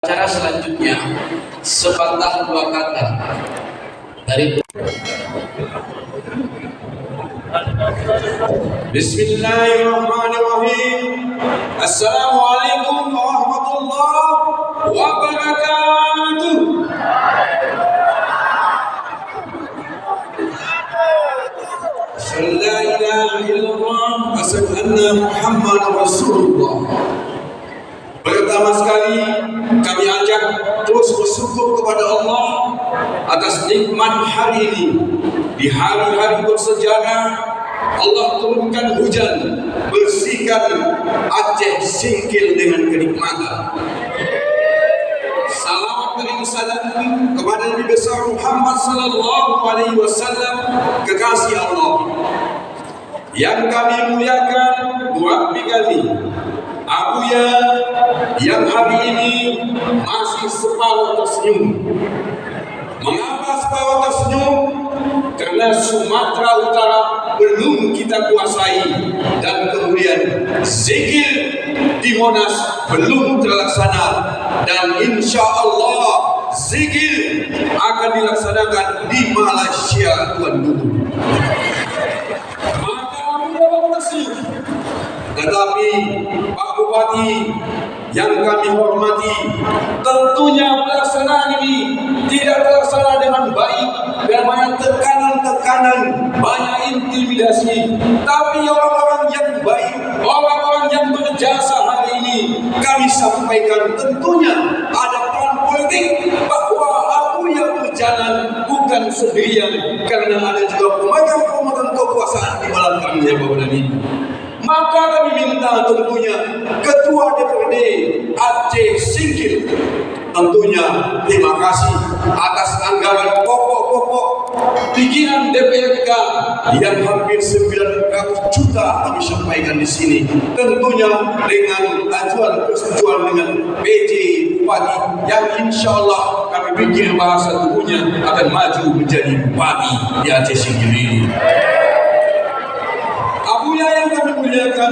Cara selanjutnya sepatah dua kata dari Bismillahirrahmanirrahim. Assalamualaikum warahmatullahi wabarakatuh. La ilaha illallah wa asyhadu anna Muhammadar Rasulullah. Pertama sekali kami ajak terus bersyukur kepada Allah atas nikmat hari ini. Di hari-hari bersejarah Allah turunkan hujan, bersihkan Aceh Singkil dengan kenikmatan. Salawat dan salam kepada Nabi besar Muhammad sallallahu alaihi wasallam, kekasih Allah yang kami muliakan Rabbi kami, Abuya yang hari ini masih separuh tersenyum. Mengapa separuh tersenyum? Karena Sumatera Utara belum kita kuasai, dan kemudian zikir di Monas belum terlaksana, dan insya Allah zikir akan dilaksanakan di Malaysia, Tuan Guru. Maka mudah tersenyum. Tetapi Pak Bupati yang kami hormati, tentunya pelaksanaan ini tidak terlaksana dengan baik, dan banyak tekanan-tekanan, banyak intimidasi. Tapi orang-orang yang baik, orang-orang yang berjasa hari ini, kami sampaikan tentunya ada peran politik, bahwa aku yang berjalan bukan sendirian, karena ada juga pemegang-pemegang kekuasaan di malam kami ya Bapak dan Ibu. Maka kami minta tentunya Ketua DPRD Aceh Singkil, tentunya terima kasih atas anggaran pokok-pokok bikinan DPRK yang hampir 900 juta kami sampaikan di sini. Tentunya dengan ajuan persetujuan dengan PJ Bupati yang insya Allah kami pikir bahasa tubuhnya akan maju menjadi Bupati di Aceh Singkil ini. Abuya yang kami muliakan,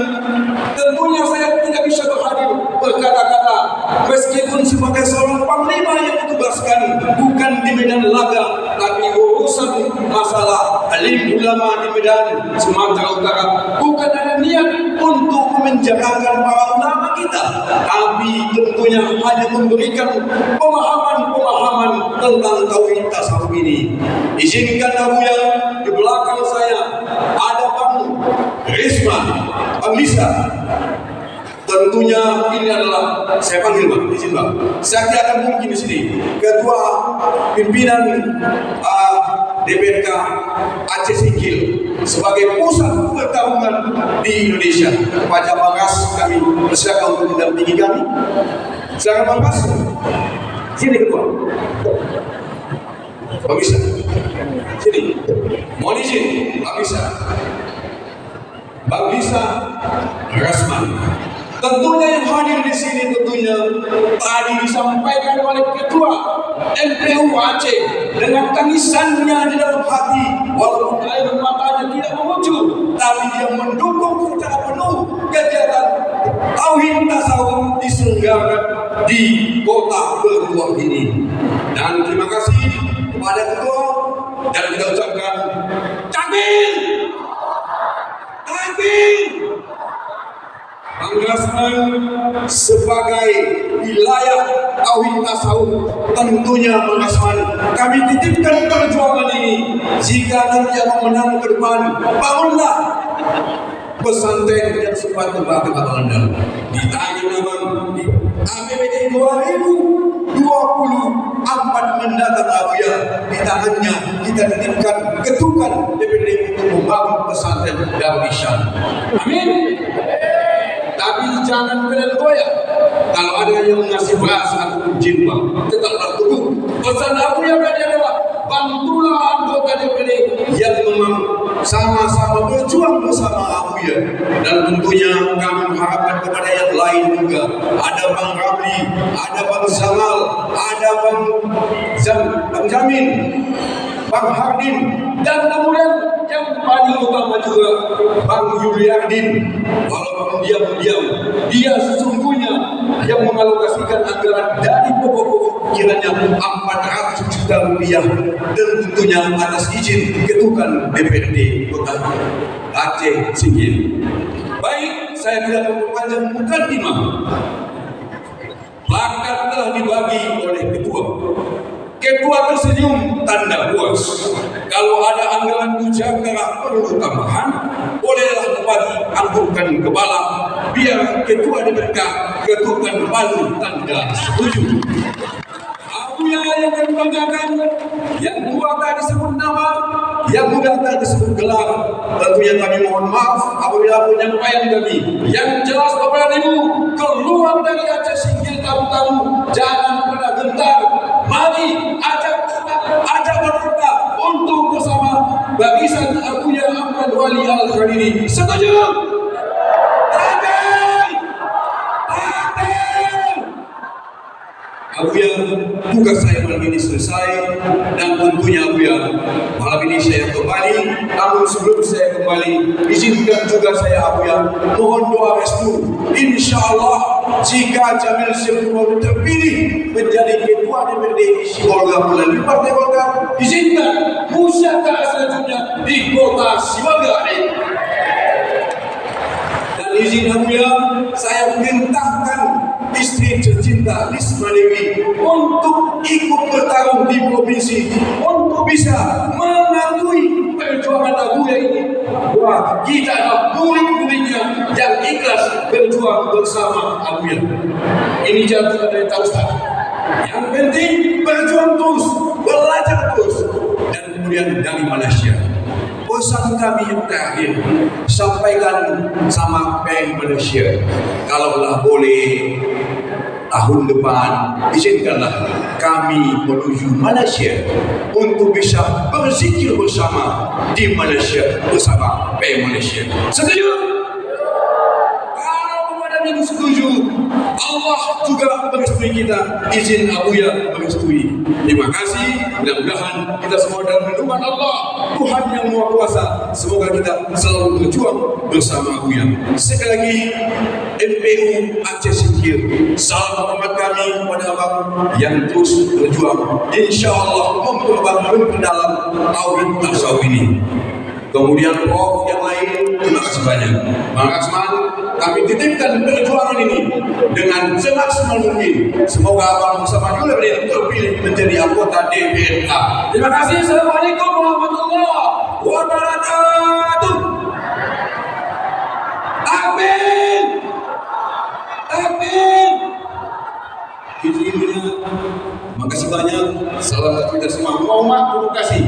tentunya saya tidak bisa berhadir berkata-kata, meskipun sebagai seorang panglima yang ditugaskan bukan di medan laga, tapi urusan masalah alim ulama di Medan Sumatera Utara, bukan ada niat untuk menjagakan para ulama kita, tapi tentunya hanya memberikan pemahaman-pemahaman tentang tauhid tasawuf ini. Izinkan Abuya, di belakang saya ada Bang Risma, Bang Lisa. Tentunya ini adalah, saya panggil Bang, izin Bang, saya tidak akan mungkin di sini Ketua Pimpinan DPRK Aceh Singkil sebagai pusat pertarungan di Indonesia. Pak Jabagas kami persilakan untuk mendampingi kami. Silakan Bang Bas, sini Ketua. Bang Bisa, sini. Mohon izin, Bang Bisa. Bang Bisa Rasman. Tentunya yang hadir di sini tentunya tadi disampaikan oleh Ketua MPU Aceh dengan tangisannya di dalam hati, walaupun air matanya tidak mengucur, tapi dia mendukung secara penuh kegiatan tauhid tasawuf diselenggarakan di kota Berkuah ini. Dan terima kasih kepada Ketua, dan kita ucapkan takbir. Bang Rasman sebagai wilayah tauhid tasawuf, tentunya Bang Rasman kami titipkan perjuangan ini. Jika nanti yang menang ke depan, bangunlah pesantren yang sempat terbakar Anda. Ditanya Bang, di APBD 2024 mendatang Abuya, kita hanya kita titipkan ketukan DPRD untuk membangun pesantren Darwishan. Amin. Tapi jangan kalian goyah. Kalau ada yang ngasih beras ataupun jimbang, tetaplah teguh. Pesan Abuya tadi adalah bantulah anggota DPRD yang memang sama-sama berjuang bersama Abuya. Dan tentunya kami mengharapkan kepada yang lain juga. Ada Bang Ramli, ada Bang Zamal, ada Bang Jamin, Bang Hardin, dan kemudian yang yang paling utama juga Bang Yuliardin, walaupun diam-diam dia sesungguhnya yang mengalokasikan anggaran dari pokok-pokok kiranya 400 juta rupiah, dan tentunya atas izin Ketukan DPRD Kota Aceh Singkil. Baik, saya tidak memperpanjang mukadimah. Plakat telah dibagi oleh ketua. Ketua tersenyum tanda puas. Kalau ada anggaran Jakarta perlu tambahan, bolehlah dibagi, anggukkan kepala. Biar ketua diberkah, ketukan palu tanda setuju. Abuya yang membanggakan, yang tua tak disebut nama, yang muda tak disebut gelar. Tentunya kami mohon maaf apabila penyampaian kami yang jelas Bapak Ibu keluar dari Aceh Singkil tamu-tamu, jangan pernah gentar. Mari ajak mereka untuk bersama barisan Abuya Ahmad Wali Al-Khalili. Setuju? Abuya, tugas saya malam ini selesai, dan tentunya Abuya malam ini saya kembali. Namun sebelum saya kembali, izinkan juga saya Abuya mohon doa restu. Insya Allah jika Jamil Syekh terpilih menjadi ketua DPRD Sibolga melalui Partai Golkar, izinkan musyawarah selanjutnya di Kota Sibolga. Dan izin Abuya, saya perintahkan istri tercinta Risma Dewi untuk ikut bertarung di provinsi untuk bisa mengakui perjuangan Abuya ini. Wah, kita adalah murid-muridnya yang ikhlas berjuang bersama Abuya. Ini jangan dari tahu Ustaz. Yang penting berjuang terus, belajar terus, dan kemudian dari Malaysia. Pesan kami yang terakhir, sampaikan sama PEN Malaysia, kalaulah boleh tahun depan izinkanlah kami menuju Malaysia untuk bisa berzikir bersama di Malaysia bersama PEN Malaysia. Setuju? Kalau Bapak Ibu setuju, Allah juga merestui kita, izin Abuya merestui. Terima kasih. Mudah-mudahan kita semua dalam lindungan Allah, Tuhan yang Maha Kuasa. Semoga kita selalu berjuang bersama Abuya. Sekali lagi, MPU Aceh Singkil, salam hormat kami kepada Abang yang terus berjuang, insya Allah memperdalam tauhid tasawuf ini. Kemudian Prof yang lain, terima kasih banyak. Bang Asman, kami titipkan perjuangan ini dengan semaksimal mungkin. Semoga Abang bersama Yuliardin terpilih menjadi anggota DPRD. Terima kasih. Assalamualaikum warahmatullahi wabarakatuh. Amin. Amin. Ini makasih banyak. Salam kita semua. Terima kasih.